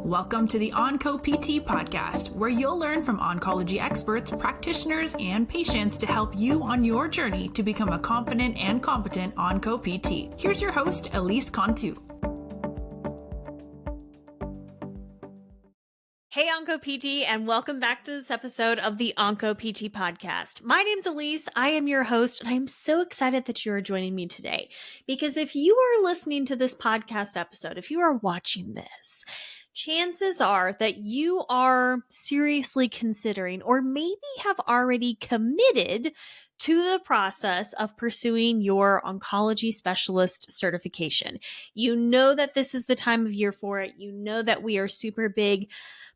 Welcome to the Onco PT podcast, where you'll learn from oncology experts, practitioners, and patients to help you on your journey to become a confident and competent Onco PT. Here's your host, Elise Cantu. Hey Onco PT, and welcome back to this episode of the Onco PT podcast. My name's Elise, I am your host, and I'm so excited that you are joining me today. Because if you are listening to this podcast episode, if you are watching this, chances are that you are seriously considering or maybe have already committed to the process of pursuing your Oncology Specialist Certification. You know that this is the time of year for it. You know that we are super big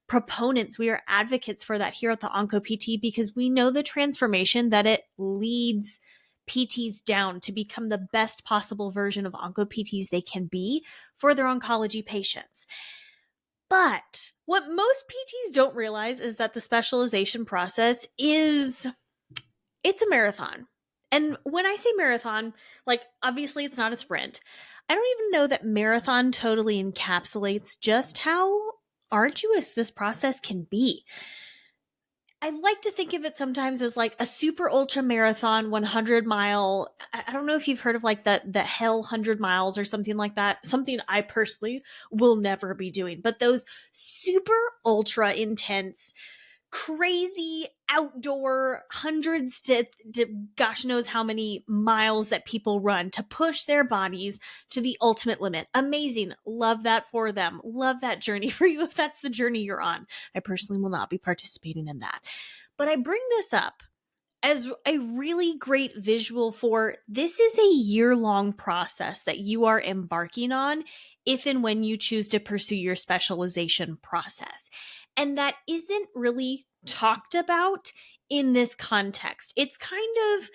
proponents, we are advocates for that here at the Onco PT because we know the transformation that it leads PTs down to become the best possible version of Onco PTs they can be for their oncology patients. But what most PTs don't realize is that the specialization process it's a marathon. And when I say marathon, obviously it's not a sprint. I don't even know that marathon totally encapsulates just how arduous this process can be. I like to think of it sometimes as like a super ultra marathon 100 mile. I don't know if you've heard of the hell 100 miles or something like that. Something I personally will never be doing. But those super ultra intense, crazy outdoor hundreds to gosh knows how many miles that people run to push their bodies to the ultimate limit. Amazing. Love that for them. Love that journey for you if that's the journey you're on. I personally will not be participating in that. But I bring this up as a really great visual for this is a year-long process that you are embarking on if and when you choose to pursue your specialization process. And that isn't really talked about in this context. It's kind of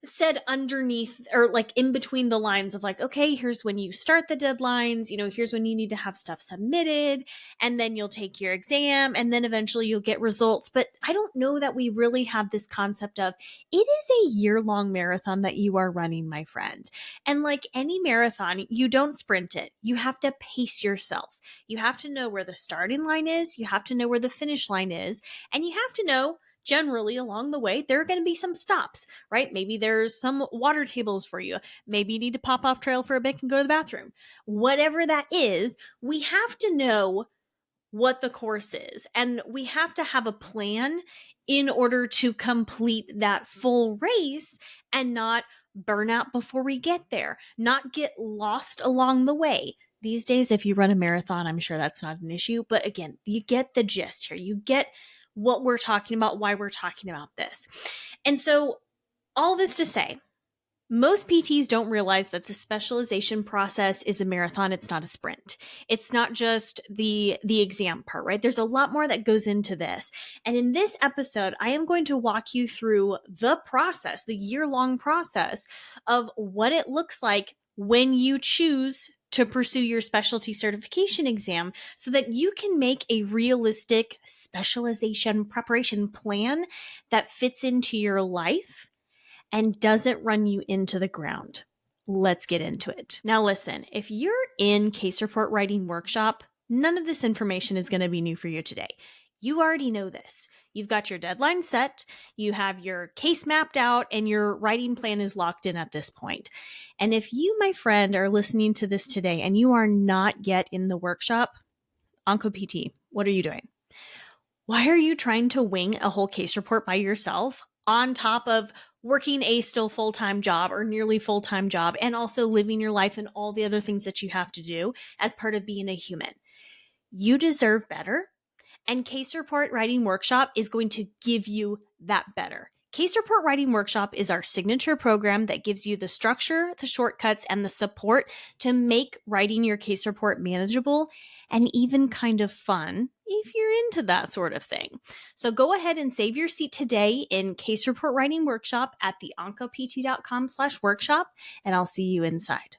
said underneath or in between the lines of okay, here's when you start the deadlines, here's when you need to have stuff submitted, and then you'll take your exam, and then eventually you'll get results. But I don't know that we really have this concept of it is a year-long marathon that you are running, my friend. And like any marathon, you don't sprint it. You have to pace yourself. You have to know where the starting line is. You have to know where the finish line is. And you have to know generally along the way, there are going to be some stops, right? Maybe there's some water tables for you. Maybe you need to pop off trail for a bit and go to the bathroom. Whatever that is, we have to know what the course is. And we have to have a plan in order to complete that full race and not burn out before we get there, not get lost along the way. These days, if you run a marathon, I'm sure that's not an issue. But again, you get the gist here. You get what we're talking about, why we're talking about this. And so all this to say, most PTs don't realize that the specialization process is a marathon. It's not a sprint. It's not just the exam part, right? There's a lot more that goes into this. And in this episode, I am going to walk you through the process, the year-long process of what it looks like when you choose to pursue your specialty certification exam so that you can make a realistic specialization preparation plan that fits into your life and doesn't run you into the ground. Let's get into it. Now listen, if you're in case report writing workshop, none of this information is going to be new for you today. You already know this. You've got your deadline set, you have your case mapped out, and your writing plan is locked in at this point. And if you, my friend, are listening to this today and you are not yet in the workshop, Onco PT, what are you doing? Why are you trying to wing a whole case report by yourself on top of working a still full-time job or nearly full-time job and also living your life and all the other things that you have to do as part of being a human? You deserve better. And Case Report Writing Workshop is going to give you that better. Case Report Writing Workshop is our signature program that gives you the structure, the shortcuts, and the support to make writing your case report manageable and even kind of fun if you're into that sort of thing. So go ahead and save your seat today in Case Report Writing Workshop at theoncopt.com/workshop, and I'll see you inside.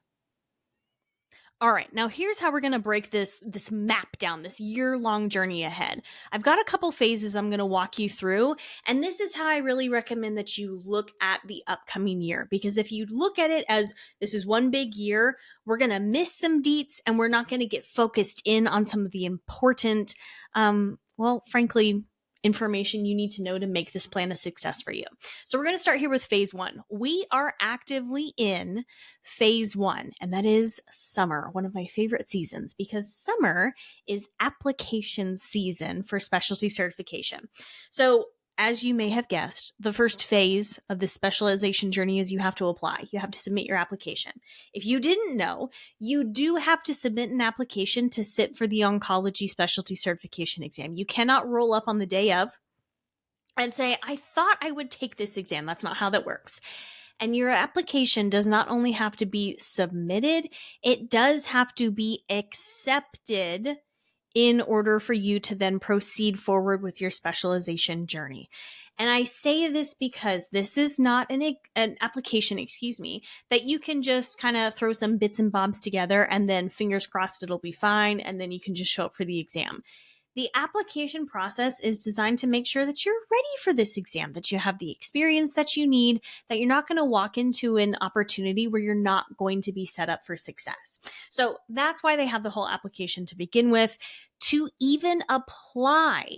All right, now here's how we're going to break this map down, this year-long journey ahead. I've got a couple phases I'm going to walk you through, and this is how I really recommend that you look at the upcoming year, because if you look at it as this is one big year, we're going to miss some deets and we're not going to get focused in on some of the important, frankly, information you need to know to make this plan a success for you. So we're going to start here with phase 1. We are actively in phase 1, and that is summer, one of my favorite seasons, because summer is application season for specialty certification. So as you may have guessed, the first phase of this specialization journey is you have to apply. You have to submit your application. If you didn't know, you do have to submit an application to sit for the Oncology Specialty Certification exam. You cannot roll up on the day of and say, I thought I would take this exam. That's not how that works. And your application does not only have to be submitted, it does have to be accepted in order for you to then proceed forward with your specialization journey. And I say this because this is not an application, that you can just kind of throw some bits and bobs together and then fingers crossed it'll be fine, and then you can just show up for the exam. The application process is designed to make sure that you're ready for this exam, that you have the experience that you need, that you're not going to walk into an opportunity where you're not going to be set up for success. So that's why they have the whole application to begin with. To even apply,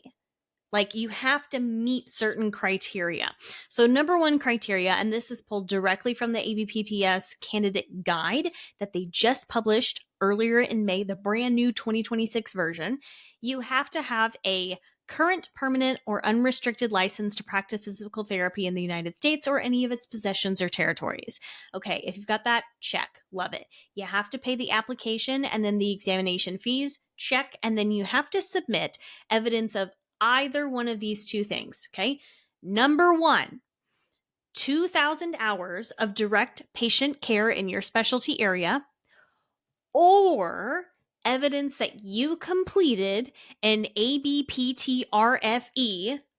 like, you have to meet certain criteria. So number one criteria, and this is pulled directly from the ABPTS candidate guide that they just published earlier in May, the brand new 2026 version, you have to have a current, permanent, or unrestricted license to practice physical therapy in the United States or any of its possessions or territories. Okay, if you've got that, check. Love it. You have to pay the application and then the examination fees, check, and then you have to submit evidence of either one of these two things, okay? Number one, 2,000 hours of direct patient care in your specialty area, or evidence that you completed an ABPTRFE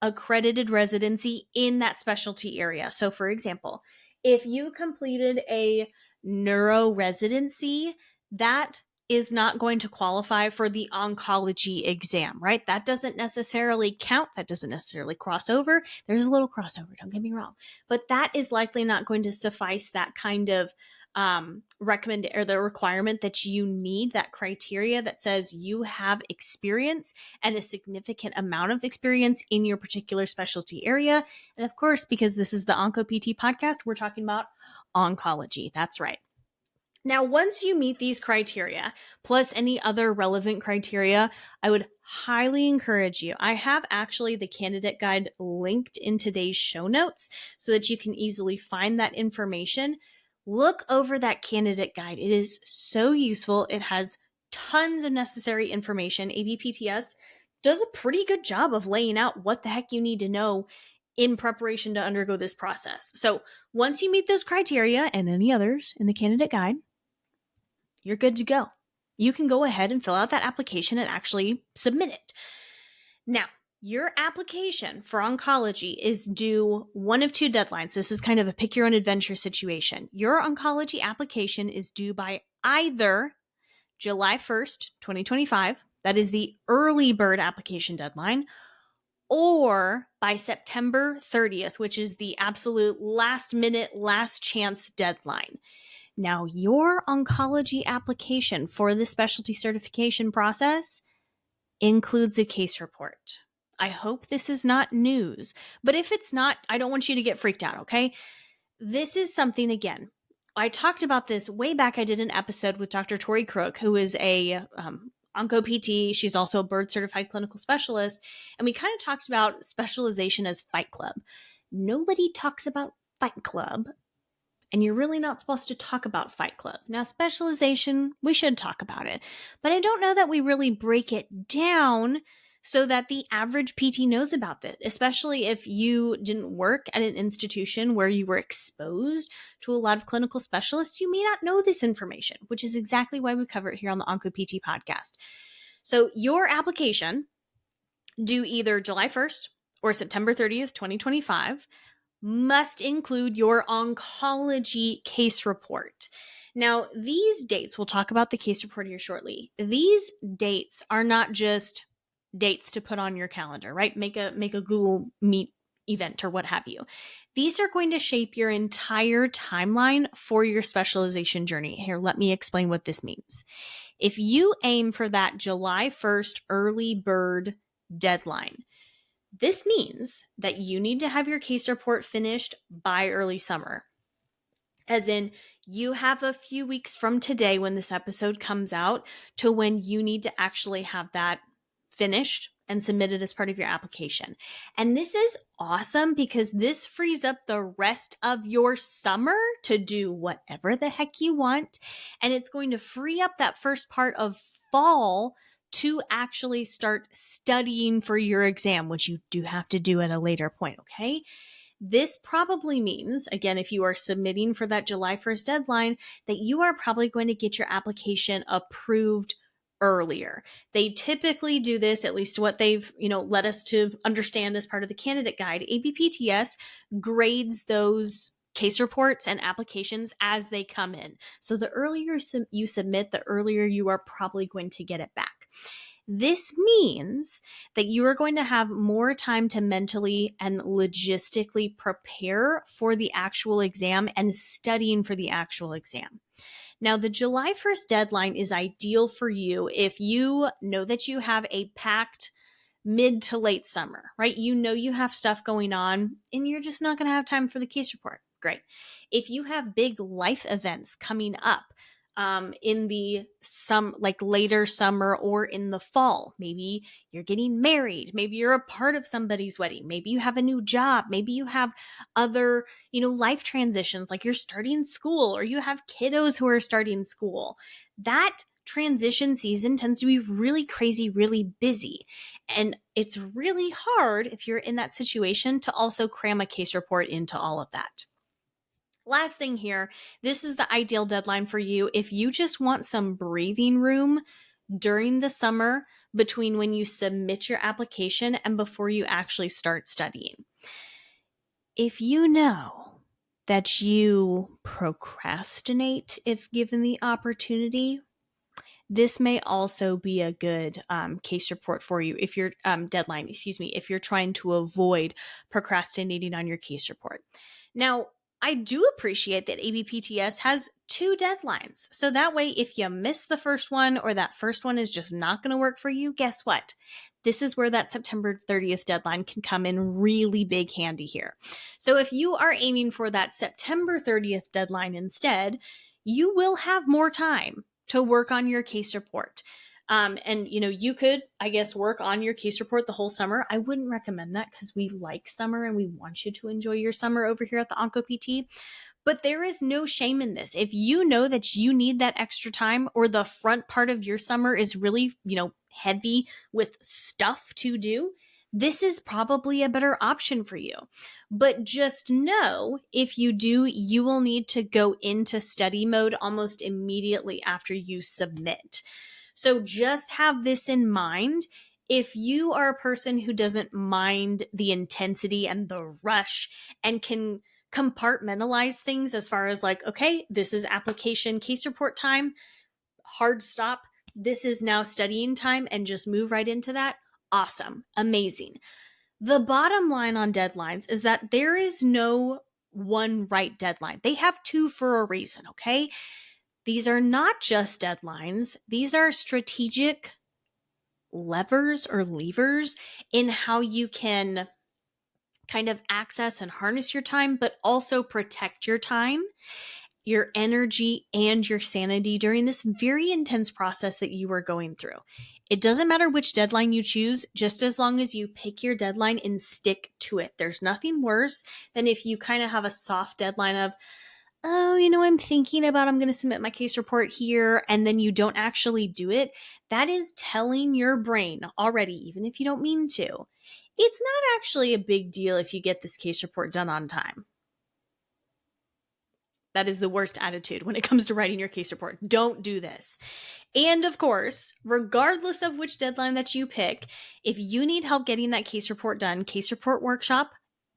accredited residency in that specialty area. So for example, if you completed a neuro residency, that is not going to qualify for the oncology exam, right? That doesn't necessarily count. That doesn't necessarily cross over. There's a little crossover, don't get me wrong. But that is likely not going to suffice that kind of the requirement that you need, that criteria that says you have experience and a significant amount of experience in your particular specialty area. And of course, because this is the OncoPT podcast, we're talking about oncology. That's right. Now, once you meet these criteria, plus any other relevant criteria, I would highly encourage you. I have actually the candidate guide linked in today's show notes so that you can easily find that information. Look over that candidate guide. It is so useful. It has tons of necessary information. ABPTS does a pretty good job of laying out what the heck you need to know in preparation to undergo this process. So once you meet those criteria and any others in the candidate guide, you're good to go. You can go ahead and fill out that application and actually submit it. Now, your application for oncology is due one of two deadlines. This is kind of a pick your own adventure situation. Your oncology application is due by either July 1st, 2025, that is the early bird application deadline, or by September 30th, which is the absolute last minute, last chance deadline. Now, your oncology application for the specialty certification process includes a case report. I hope this is not news, but if it's not, I don't want you to get freaked out, okay? This is something, again, I talked about this way back. I did an episode with Dr. Tori Crook, who is a OncoPT. She's also a board certified clinical specialist. And we kind of talked about specialization as Fight Club. Nobody talks about Fight Club. And you're really not supposed to talk about Fight Club. Now, specialization, we should talk about it. But I don't know that we really break it down so that the average PT knows about this, especially if you didn't work at an institution where you were exposed to a lot of clinical specialists. You may not know this information, which is exactly why we cover it here on the OncoPT podcast. So your application, due either July 1st or September 30th, 2025, must include your oncology case report. Now, these dates, we'll talk about the case report here shortly. These dates are not just dates to put on your calendar, right? Make a Google Meet event or what have you. These are going to shape your entire timeline for your specialization journey. Here, let me explain what this means. If you aim for that July 1st early bird deadline, this means that you need to have your case report finished by early summer. As in, you have a few weeks from today when this episode comes out to when you need to actually have that finished and submitted as part of your application. And this is awesome because this frees up the rest of your summer to do whatever the heck you want. And it's going to free up that first part of fall to actually start studying for your exam, which you do have to do at a later point, okay? This probably means, again, if you are submitting for that July 1st deadline, that you are probably going to get your application approved earlier. They typically do this, at least what they've, led us to understand as part of the candidate guide. ABPTS grades those case reports and applications as they come in. So the earlier you submit, the earlier you are probably going to get it back. This means that you are going to have more time to mentally and logistically prepare for the actual exam and studying for the actual exam. Now, the July 1st deadline is ideal for you if you know that you have a packed mid to late summer, right? You know you have stuff going on and you're just not going to have time for the case report. Great. If you have big life events coming up, in the later summer or in the fall, maybe you're getting married, maybe you're a part of somebody's wedding, maybe you have a new job, maybe you have other, life transitions, like you're starting school or you have kiddos who are starting school. That transition season tends to be really crazy, really busy. And it's really hard if you're in that situation to also cram a case report into all of that. Last thing here, this is the ideal deadline for you if you just want some breathing room during the summer between when you submit your application and before you actually start studying. If you know that you procrastinate if given the opportunity, this may also be a good case report for you if you're deadline, if you're trying to avoid procrastinating on your case report. Now, I do appreciate that ABPTS has 2 deadlines. So that way, if you miss the first one or that first one is just not going to work for you, guess what? This is where that September 30th deadline can come in really big handy here. So if you are aiming for that September 30th deadline instead, you will have more time to work on your case report. And you could, work on your case report the whole summer. I wouldn't recommend that because we like summer and we want you to enjoy your summer over here at the OncoPT. But there is no shame in this. If you know that you need that extra time or the front part of your summer is really, heavy with stuff to do, this is probably a better option for you. But just know if you do, you will need to go into study mode almost immediately after you submit. So just have this in mind. If you are a person who doesn't mind the intensity and the rush and can compartmentalize things as far as okay, this is application case report time, hard stop, this is now studying time, and just move right into that, awesome, amazing. The bottom line on deadlines is that there is no one right deadline. They have 2 for a reason, okay? These are not just deadlines. These are strategic levers or levers in how you can kind of access and harness your time, but also protect your time, your energy, and your sanity during this very intense process that you are going through. It doesn't matter which deadline you choose, just as long as you pick your deadline and stick to it. There's nothing worse than if you kind of have a soft deadline of, I'm thinking about I'm going to submit my case report here, and then you don't actually do it. That is telling your brain already, even if you don't mean to, it's not actually a big deal if you get this case report done on time. That is the worst attitude when it comes to writing your case report. Don't do this. And of course, regardless of which deadline that you pick, if you need help getting that case report done, case report workshop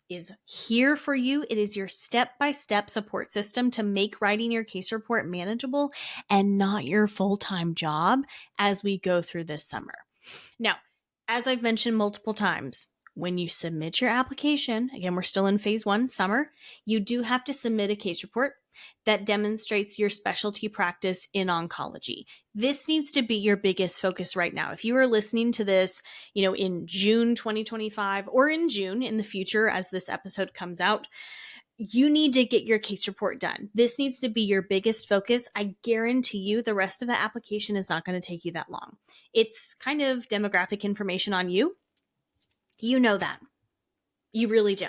is here for you. It is your step-by-step support system to make writing your case report manageable and not your full-time job as we go through this summer. Now, as I've mentioned multiple times, when you submit your application, again, we're still in phase 1, summer, you do have to submit a case report that demonstrates your specialty practice in oncology. This needs to be your biggest focus right now. If you are listening to this, in June 2025 or in June in the future as this episode comes out, you need to get your case report done. This needs to be your biggest focus. I guarantee you the rest of the application is not going to take you that long. It's kind of demographic information on you. You know that. You really do.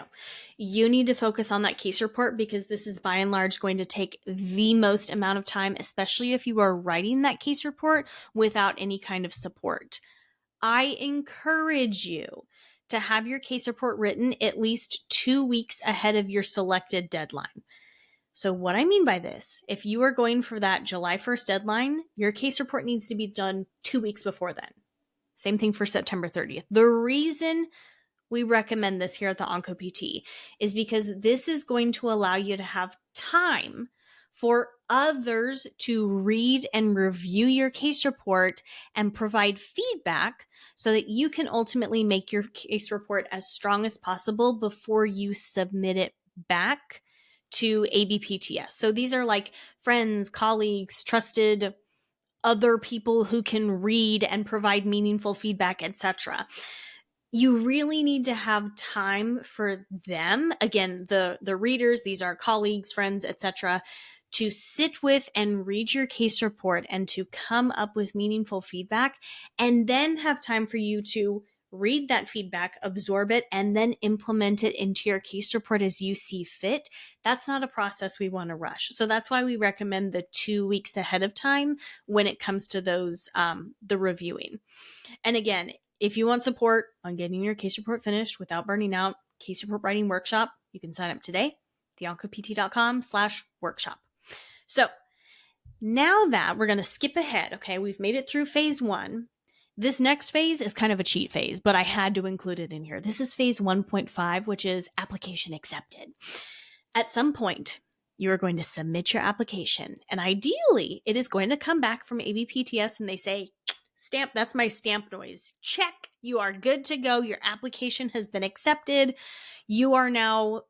You need to focus on that case report because this is by and large going to take the most amount of time, especially if you are writing that case report without any kind of support. I encourage you to have your case report written at least 2 weeks ahead of your selected deadline. So what I mean by this, if you are going for that July 1st deadline, your case report needs to be done 2 weeks before then. Same thing for September 30th. The reason we recommend this here at the OncoPT is because this is going to allow you to have time for others to read and review your case report and provide feedback so that you can ultimately make your case report as strong as possible before you submit it back to ABPTS. So these are like friends, colleagues, trusted other people who can read and provide meaningful feedback, etc. You really need to have time for them, again, the readers, these are colleagues, friends, etc., to sit with and read your case report and to come up with meaningful feedback, and then have time for you to read that feedback, absorb it, and then implement it into your case report as you see fit. That's not a process we want to rush. So that's why we recommend the 2 weeks ahead of time when it comes to those, the reviewing. And again, if you want support on getting your case report finished without burning out, case report writing workshop, you can sign up today, theoncopt.com/workshop. So now that we're going to skip ahead, okay, we've made it through phase 1. This next phase is kind of a cheat phase, but I had to include it in here. This is phase 1.5, which is application accepted. At some point, you are going to submit your application, and ideally, it is going to come back from ABPTS and they say, stamp, that's my stamp noise. Check, you are good to go. Your application has been accepted. You are now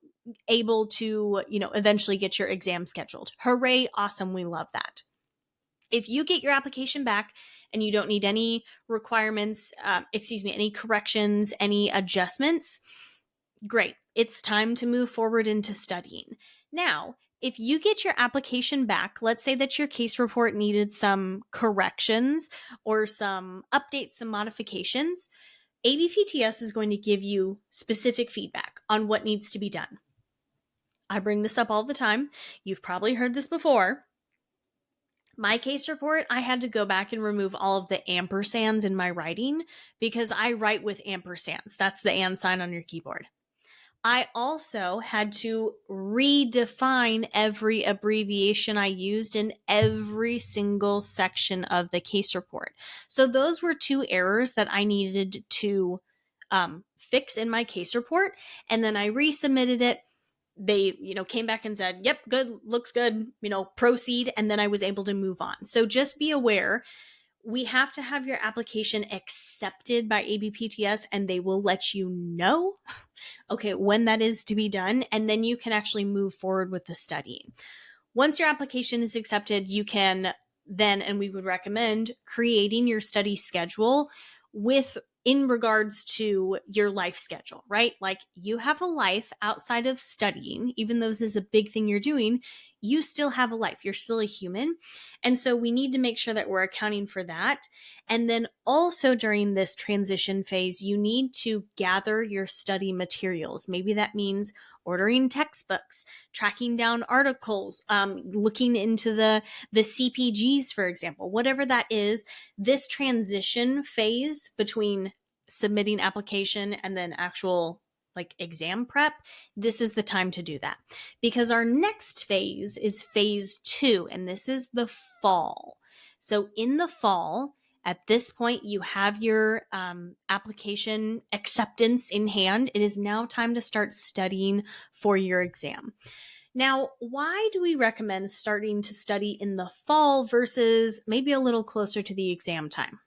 able to, eventually get your exam scheduled. Hooray, awesome, we love that. If you get your application back and you don't need any requirements, any corrections, any adjustments, great. It's time to move forward into studying. Now, if you get your application back, let's say that your case report needed some corrections or some updates, some modifications, ABPTS is going to give you specific feedback on what needs to be done. I bring this up all the time. You've probably heard this before. My case report, I had to go back and remove all of the ampersands in my writing because I write with ampersands. That's the and sign on your keyboard. I also had to redefine every abbreviation I used in every single section of the case report. So those were 2 errors that I needed to fix in my case report. And then I resubmitted it. They, came back and said, yep, good, looks good, proceed. And then I was able to move on. So just be aware, we have to have your application accepted by ABPTS and they will let you know, okay, when that is to be done. And then you can actually move forward with the studying. Once your application is accepted, you can then, and we would recommend creating your study schedule in regards to your life schedule, right? Like you have a life outside of studying, even though this is a big thing you're doing, you still have a life. You're still a human. And so we need to make sure that we're accounting for that. And then also during this transition phase, you need to gather your study materials. Maybe that means ordering textbooks, tracking down articles, looking into the CPGs, for example, whatever that is. This transition phase between submitting application and then actual exam prep, this is the time to do that, because our next phase is phase 2, and this is the fall. So in the fall, At this point, you have your application acceptance in hand. It is now time to start studying for your exam. Now, why do we recommend starting to study in the fall versus maybe a little closer to the exam time?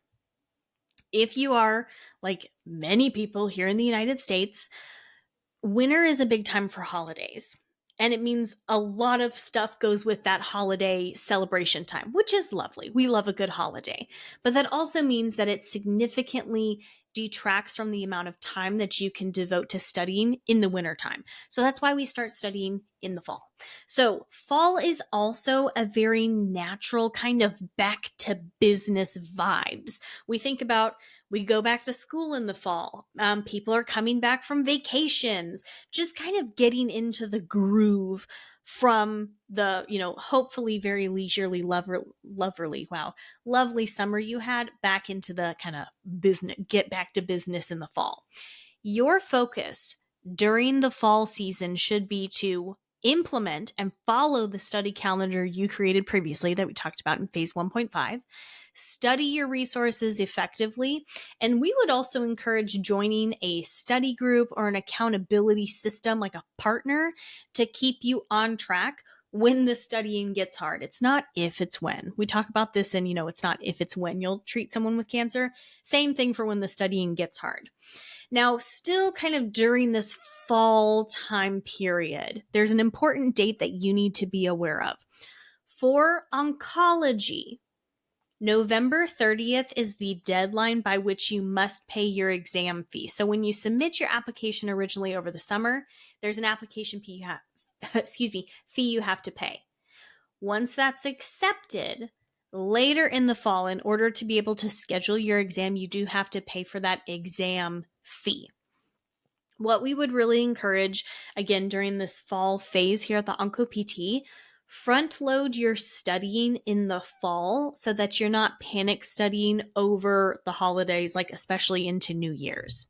If you are like many people here in the United States, winter is a big time for holidays. And it means a lot of stuff goes with that holiday celebration time, which is lovely. We love a good holiday. But that also means that it significantly detracts from the amount of time that you can devote to studying in the wintertime. So that's why we start studying in the fall. So fall is also a very natural kind of back to business vibes. We go back to school in the fall. People are coming back from vacations, just kind of getting into the groove from the, hopefully very leisurely, lovely summer you had back into the kind of business, get back to business in the fall. Your focus during the fall season should be to implement and follow the study calendar you created previously that we talked about in phase 1.5. Study your resources effectively. And we would also encourage joining a study group or an accountability system like a partner to keep you on track when the studying gets hard. It's not if, it's when. We talk about this and, it's not if, it's when you'll treat someone with cancer. Same thing for when the studying gets hard. Now, still kind of during this fall time period, there's an important date that you need to be aware of. For oncology, November 30th is the deadline by which you must pay your exam fee. So when you submit your application originally over the summer, there's an application fee you have to pay. Once that's accepted, later in the fall, in order to be able to schedule your exam, you do have to pay for that exam fee. What we would really encourage, again, during this fall phase here at the OncoPT, front load your studying in the fall so that you're not panic studying over the holidays, like especially into New Year's.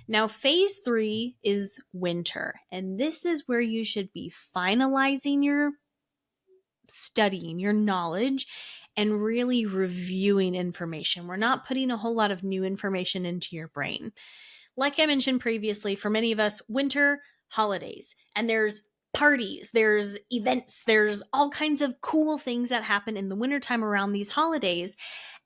Now, phase 3 is winter, and this is where you should be finalizing your studying, your knowledge, and really reviewing information. We're not putting a whole lot of new information into your brain. Like I mentioned previously, for many of us, winter, holidays, and there's parties, there's events, there's all kinds of cool things that happen in the wintertime around these holidays,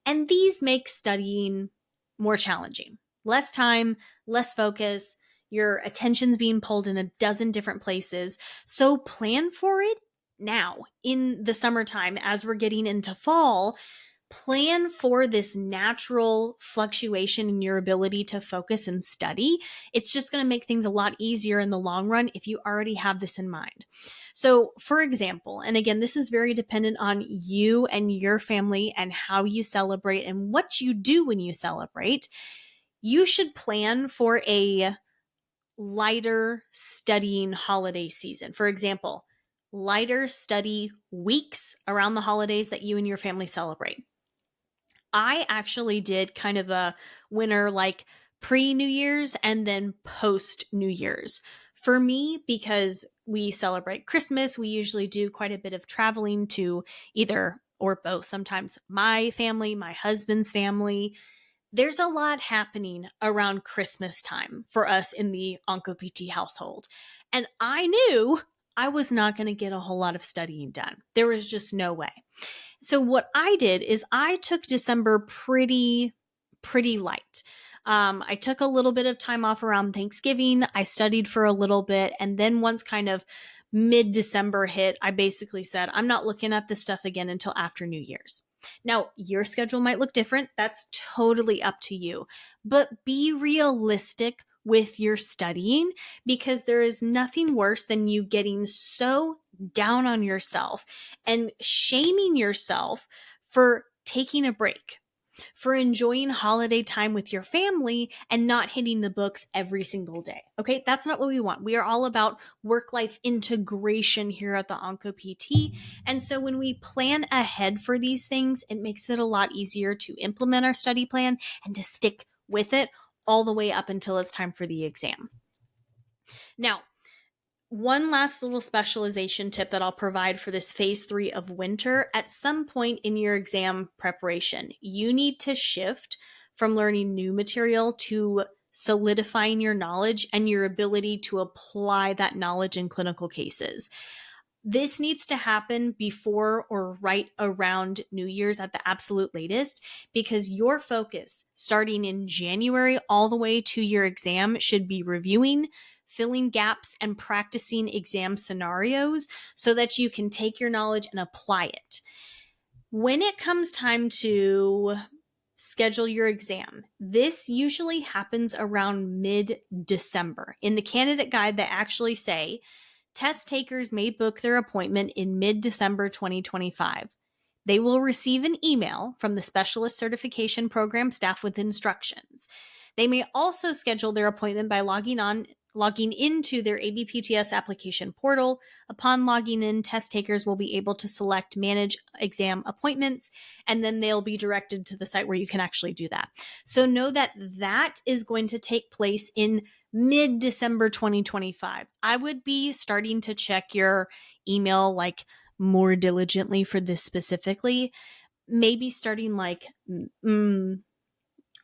and these make studying more challenging. Less time, less focus, your attention's being pulled in a dozen different places. So plan for it now in the summertime as we're getting into fall. Plan for this natural fluctuation in your ability to focus and study. It's just going to make things a lot easier in the long run if you already have this in mind. So, for example, and again, this is very dependent on you and your family and how you celebrate and what you do when you celebrate. You should plan for a lighter studying holiday season. For example, lighter study weeks around the holidays that you and your family celebrate. I actually did kind of a winter like pre-New Year's and then post-New Year's. For me, because we celebrate Christmas, we usually do quite a bit of traveling to either or both, sometimes my family, my husband's family. There's a lot happening around Christmas time for us in the OncoPT household. And I knew I was not going to get a whole lot of studying done. There was just no way. So what I did is I took December pretty light. I took a little bit of time off around Thanksgiving. I studied for a little bit. And then once kind of mid-December hit, I basically said, I'm not looking at this stuff again until after New Year's. Now, your schedule might look different. That's totally up to you. But be realistic with your studying, because there is nothing worse than you getting so down on yourself and shaming yourself for taking a break, for enjoying holiday time with your family and not hitting the books every single day. Okay, that's not what we want. We are all about work-life integration here at the OncoPT. And so when we plan ahead for these things, it makes it a lot easier to implement our study plan and to stick with it all the way up until it's time for the exam. Now, One last little specialization tip that I'll provide for this phase 3 of winter: at some point in your exam preparation, you need to shift from learning new material to solidifying your knowledge and your ability to apply that knowledge in clinical cases. This needs to happen before or right around New Year's at the absolute latest, because your focus starting in January all the way to your exam should be reviewing, filling gaps, and practicing exam scenarios so that you can take your knowledge and apply it. When it comes time to schedule your exam, this usually happens around mid-December. In the candidate guide, they actually say test takers may book their appointment in mid-December 2025. They will receive an email from the Specialist Certification Program staff with instructions. They may also schedule their appointment by logging into their ABPTS application portal. Upon logging in, test takers will be able to select manage exam appointments, and then they'll be directed to the site where you can actually do that. So know that that is going to take place in mid-December 2025. I would be starting to check your email like more diligently for this specifically, maybe starting like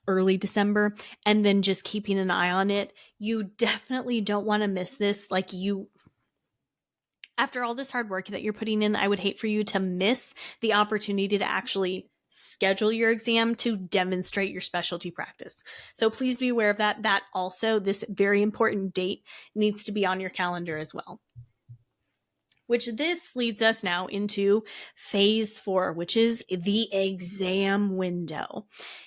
early December, and then just keeping an eye on it. You definitely don't want to miss this. After all this hard work that you're putting in, I would hate for you to miss the opportunity to actually schedule your exam to demonstrate your specialty practice. So please be aware of that. That also, this very important date needs to be on your calendar as well. Which this leads us now into phase 4, which is the exam window.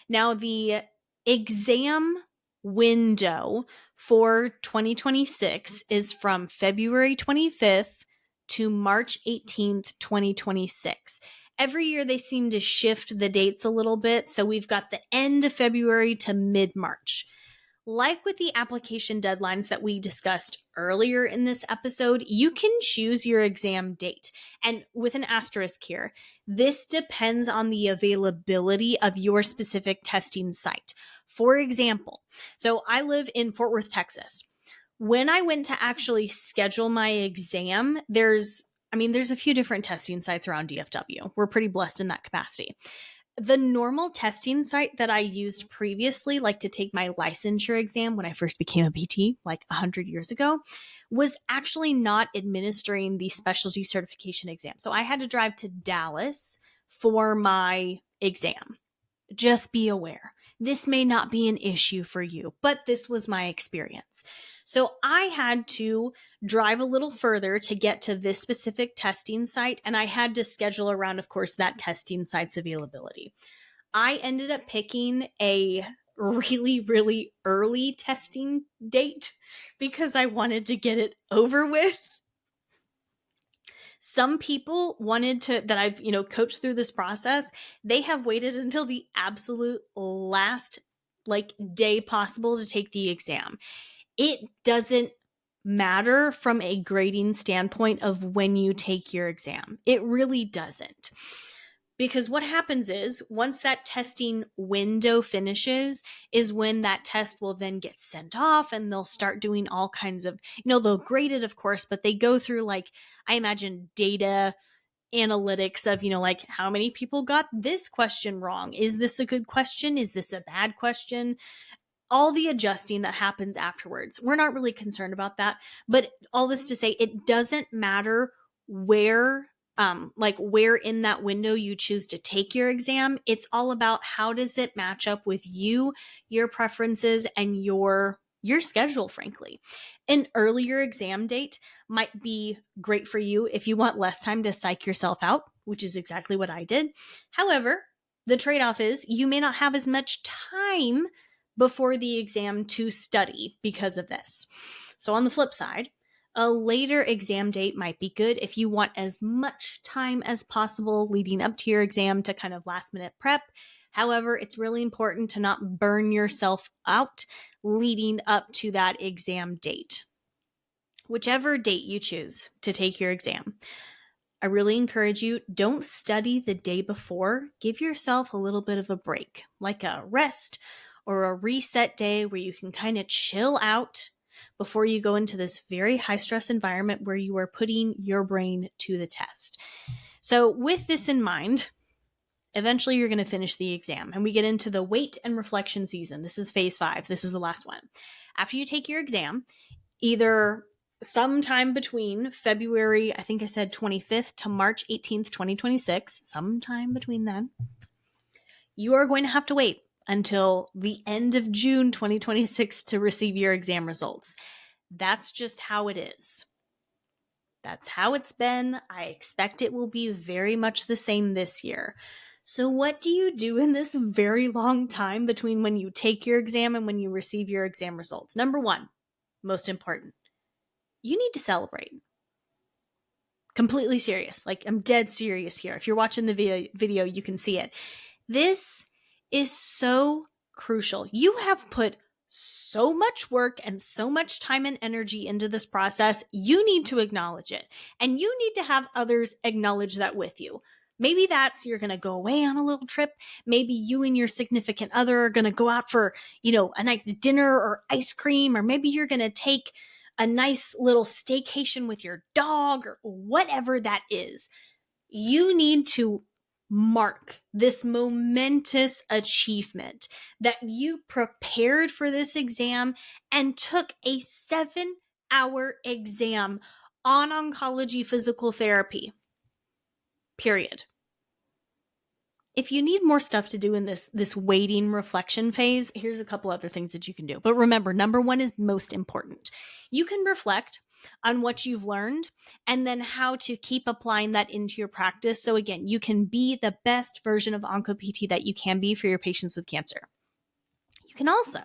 Now, the exam window for 2026 is from February 25th to March 18th, 2026. Every year they seem to shift the dates a little bit, so we've got the end of February to mid-March. Like with the application deadlines that we discussed earlier in this episode, you can choose your exam date. And with an asterisk here, this depends on the availability of your specific testing site. For example, so I live in Fort Worth, Texas. When I went to actually schedule my exam, there's a few different testing sites around DFW. We're pretty blessed in that capacity. The normal testing site that I used previously, like to take my licensure exam when I first became a PT, like 100 years ago, was actually not administering the specialty certification exam. So I had to drive to Dallas for my exam. Just be aware. This may not be an issue for you, but this was my experience. So I had to drive a little further to get to this specific testing site, and I had to schedule around, of course, that testing site's availability. I ended up picking a really, really early testing date because I wanted to get it over with. Some people that I've, coached through this process, they have waited until the absolute last day possible to take the exam. It doesn't matter from a grading standpoint of when you take your exam. It really doesn't. Because what happens is once that testing window finishes is when that test will then get sent off, and they'll start doing all kinds of, they'll grade it, of course, but they go through I imagine data analytics of, how many people got this question wrong? Is this a good question? Is this a bad question? All the adjusting that happens afterwards. We're not really concerned about that, but all this to say, it doesn't matter where in that window you choose to take your exam. It's all about how does it match up with you, your preferences, and your schedule, frankly. An earlier exam date might be great for you if you want less time to psych yourself out, which is exactly what I did. However, the trade-off is you may not have as much time before the exam to study because of this. So on the flip side, a later exam date might be good if you want as much time as possible leading up to your exam to kind of last minute prep. However, it's really important to not burn yourself out leading up to that exam date. Whichever date you choose to take your exam, I really encourage you, don't study the day before. Give yourself a little bit of a break, like a rest or a reset day where you can kind of chill out, before you go into this very high stress environment where you are putting your brain to the test. So with this in mind, eventually you're going to finish the exam and we get into the wait and reflection season. This is phase 5. This is the last one. After you take your exam, either sometime between February, I think I said 25th to March 18th, 2026, sometime between then, you are going to have to wait until the end of June 2026 to receive your exam results. That's just how it is. That's how it's been. I expect it will be very much the same this year. So what do you do in this very long time between when you take your exam and when you receive your exam results? Number one, most important, you need to celebrate. Completely serious. Like, I'm dead serious here. If you're watching the video, you can see it. This is so crucial. You have put so much work and so much time and energy into this process. You need to acknowledge it. And you need to have others acknowledge that with you. Maybe that's you're going to go away on a little trip. Maybe you and your significant other are going to go out for, a nice dinner or ice cream, or maybe you're going to take a nice little staycation with your dog or whatever that is. You need to mark this momentous achievement that you prepared for this exam and took a 7-hour exam on oncology physical therapy. Period. If you need more stuff to do in this waiting reflection phase, here's a couple other things that you can do. But remember, number one is most important. You can reflect on what you've learned and then how to keep applying that into your practice. So again, you can be the best version of OncoPT that you can be for your patients with cancer. You can also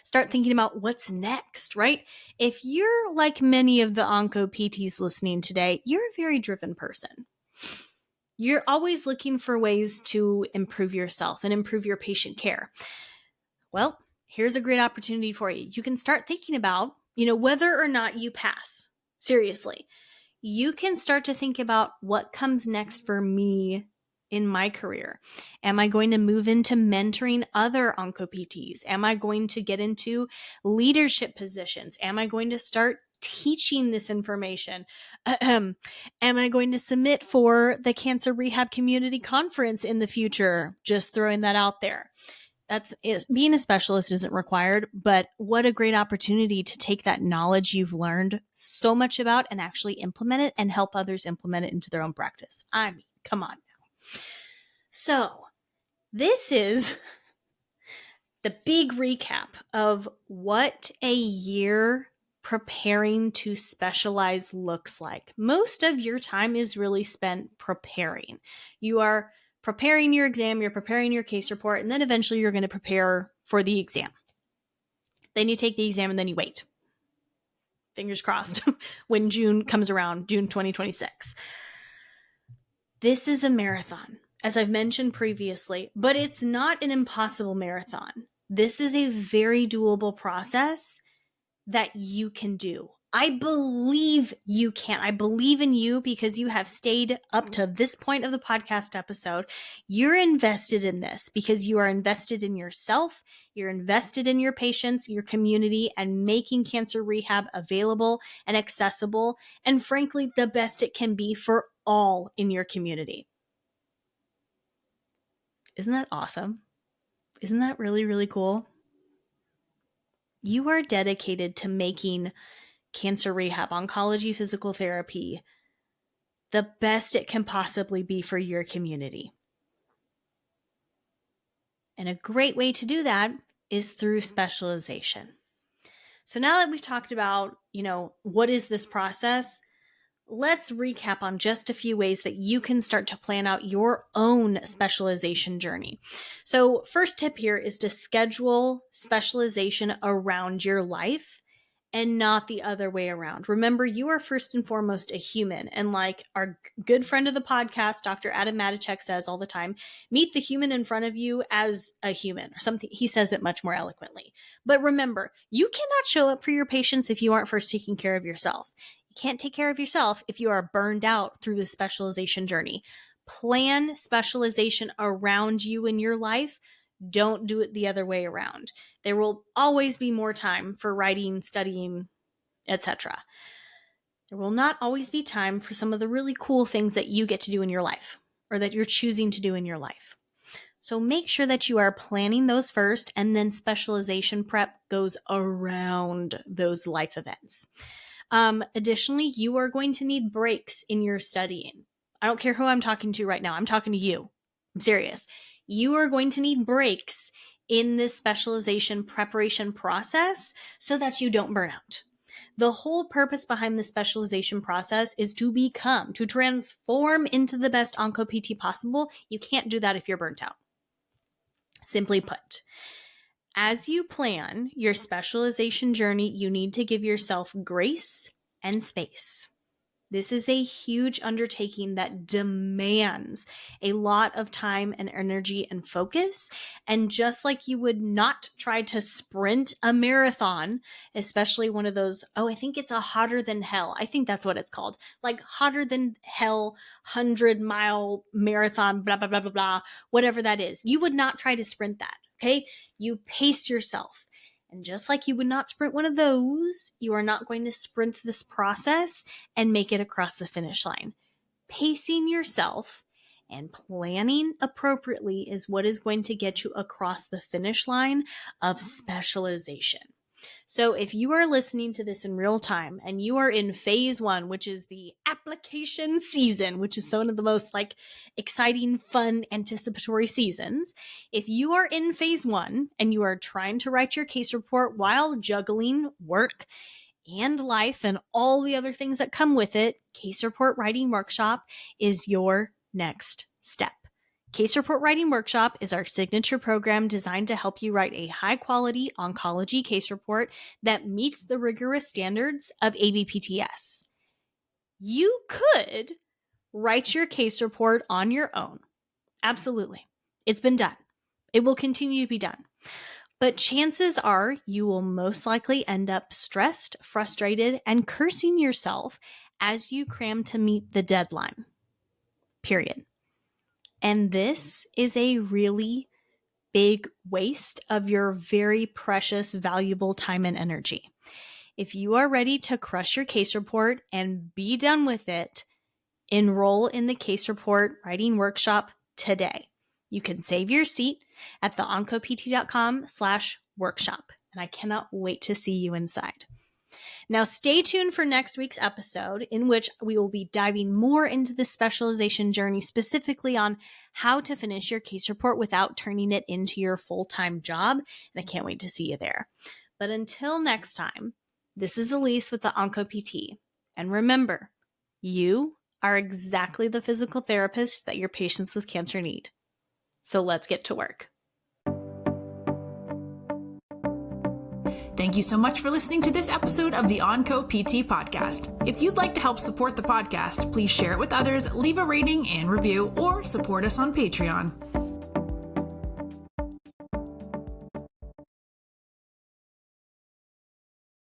start thinking about what's next, right? If you're like many of the OncoPTs listening today, you're a very driven person. You're always looking for ways to improve yourself and improve your patient care. Well, here's a great opportunity for you. You can start thinking about, whether or not you pass. Seriously, you can start to think about what comes next for me in my career. Am I going to move into mentoring other OncoPTs? Am I going to get into leadership positions? Am I going to start teaching this information? Am I going to submit for the Cancer Rehab Community Conference in the future? Just throwing that out there. Being a specialist isn't required, but what a great opportunity to take that knowledge you've learned so much about and actually implement it and help others implement it into their own practice. I mean, come on now. So this is the big recap of what a year preparing to specialize looks like. Most of your time is really spent preparing. You are preparing your exam, you're preparing your case report, and then eventually you're going to prepare for the exam. Then you take the exam and then you wait. Fingers crossed when June comes around, June 2026. This is a marathon, as I've mentioned previously, but it's not an impossible marathon. This is a very doable process that you can do. I believe you can. I believe in you because you have stayed up to this point of the podcast episode. You're invested in this because you are invested in yourself. You're invested in your patients, your community, and making cancer rehab available and accessible, and frankly, the best it can be for all in your community. Isn't that awesome? Isn't that really, really cool? You are dedicated to making cancer rehab, oncology physical therapy, the best it can possibly be for your community. And a great way to do that is through specialization. So now that we've talked about, what is this process, let's recap on just a few ways that you can start to plan out your own specialization journey. So first tip here is to schedule specialization around your life and not the other way around. Remember, you are first and foremost a human. And like our good friend of the podcast, Dr. Adam Matichek, says all the time, meet the human in front of you as a human, or something. He says it much more eloquently. But remember, you cannot show up for your patients if you aren't first taking care of yourself. You can't take care of yourself if you are burned out through the specialization journey. Plan specialization around you in your life. Don't do it the other way around. There will always be more time for writing, studying, etc. There will not always be time for some of the really cool things that you get to do in your life or that you're choosing to do in your life. So make sure that you are planning those first, and then specialization prep goes around those life events. Additionally, you are going to need breaks in your studying. I don't care who I'm talking to right now. I'm talking to you. I'm serious. You are going to need breaks in this specialization preparation process so that you don't burn out. The whole purpose behind the specialization process is to transform into the best OncoPT possible. You can't do that if you're burnt out. Simply put, as you plan your specialization journey, you need to give yourself grace and space. This is a huge undertaking that demands a lot of time and energy and focus. And just like you would not try to sprint a marathon, especially one of those, I think it's a hotter than hell. I think that's what it's called. Like hotter than hell, 100-mile marathon, blah, blah, blah, blah, blah, whatever that is. You would not try to sprint that, okay? You pace yourself. And just like you would not sprint one of those, you are not going to sprint this process and make it across the finish line. Pacing yourself and planning appropriately is what is going to get you across the finish line of specialization. So if you are listening to this in real time and you are in phase 1, which is the application season, which is one of the most exciting, fun, anticipatory seasons. If you are in phase 1 and you are trying to write your case report while juggling work and life and all the other things that come with it, Case Report Writing Workshop is your next step. Case Report Writing Workshop is our signature program designed to help you write a high-quality oncology case report that meets the rigorous standards of ABPTS. You could write your case report on your own. Absolutely. It's been done. It will continue to be done. But chances are you will most likely end up stressed, frustrated, and cursing yourself as you cram to meet the deadline. Period. And this is a really big waste of your very precious, valuable time and energy. If you are ready to crush your case report and be done with it, enroll in the Case Report Writing Workshop today. You can save your seat at theoncopt.com/workshop, and I cannot wait to see you inside. Now, stay tuned for next week's episode, in which we will be diving more into the specialization journey, specifically on how to finish your case report without turning it into your full-time job. And I can't wait to see you there. But until next time, this is Elise with the OncoPT. And remember, you are exactly the physical therapist that your patients with cancer need. So let's get to work. Thank you so much for listening to this episode of the OncoPT podcast. If you'd like to help support the podcast, please share it with others, leave a rating and review, or support us on Patreon.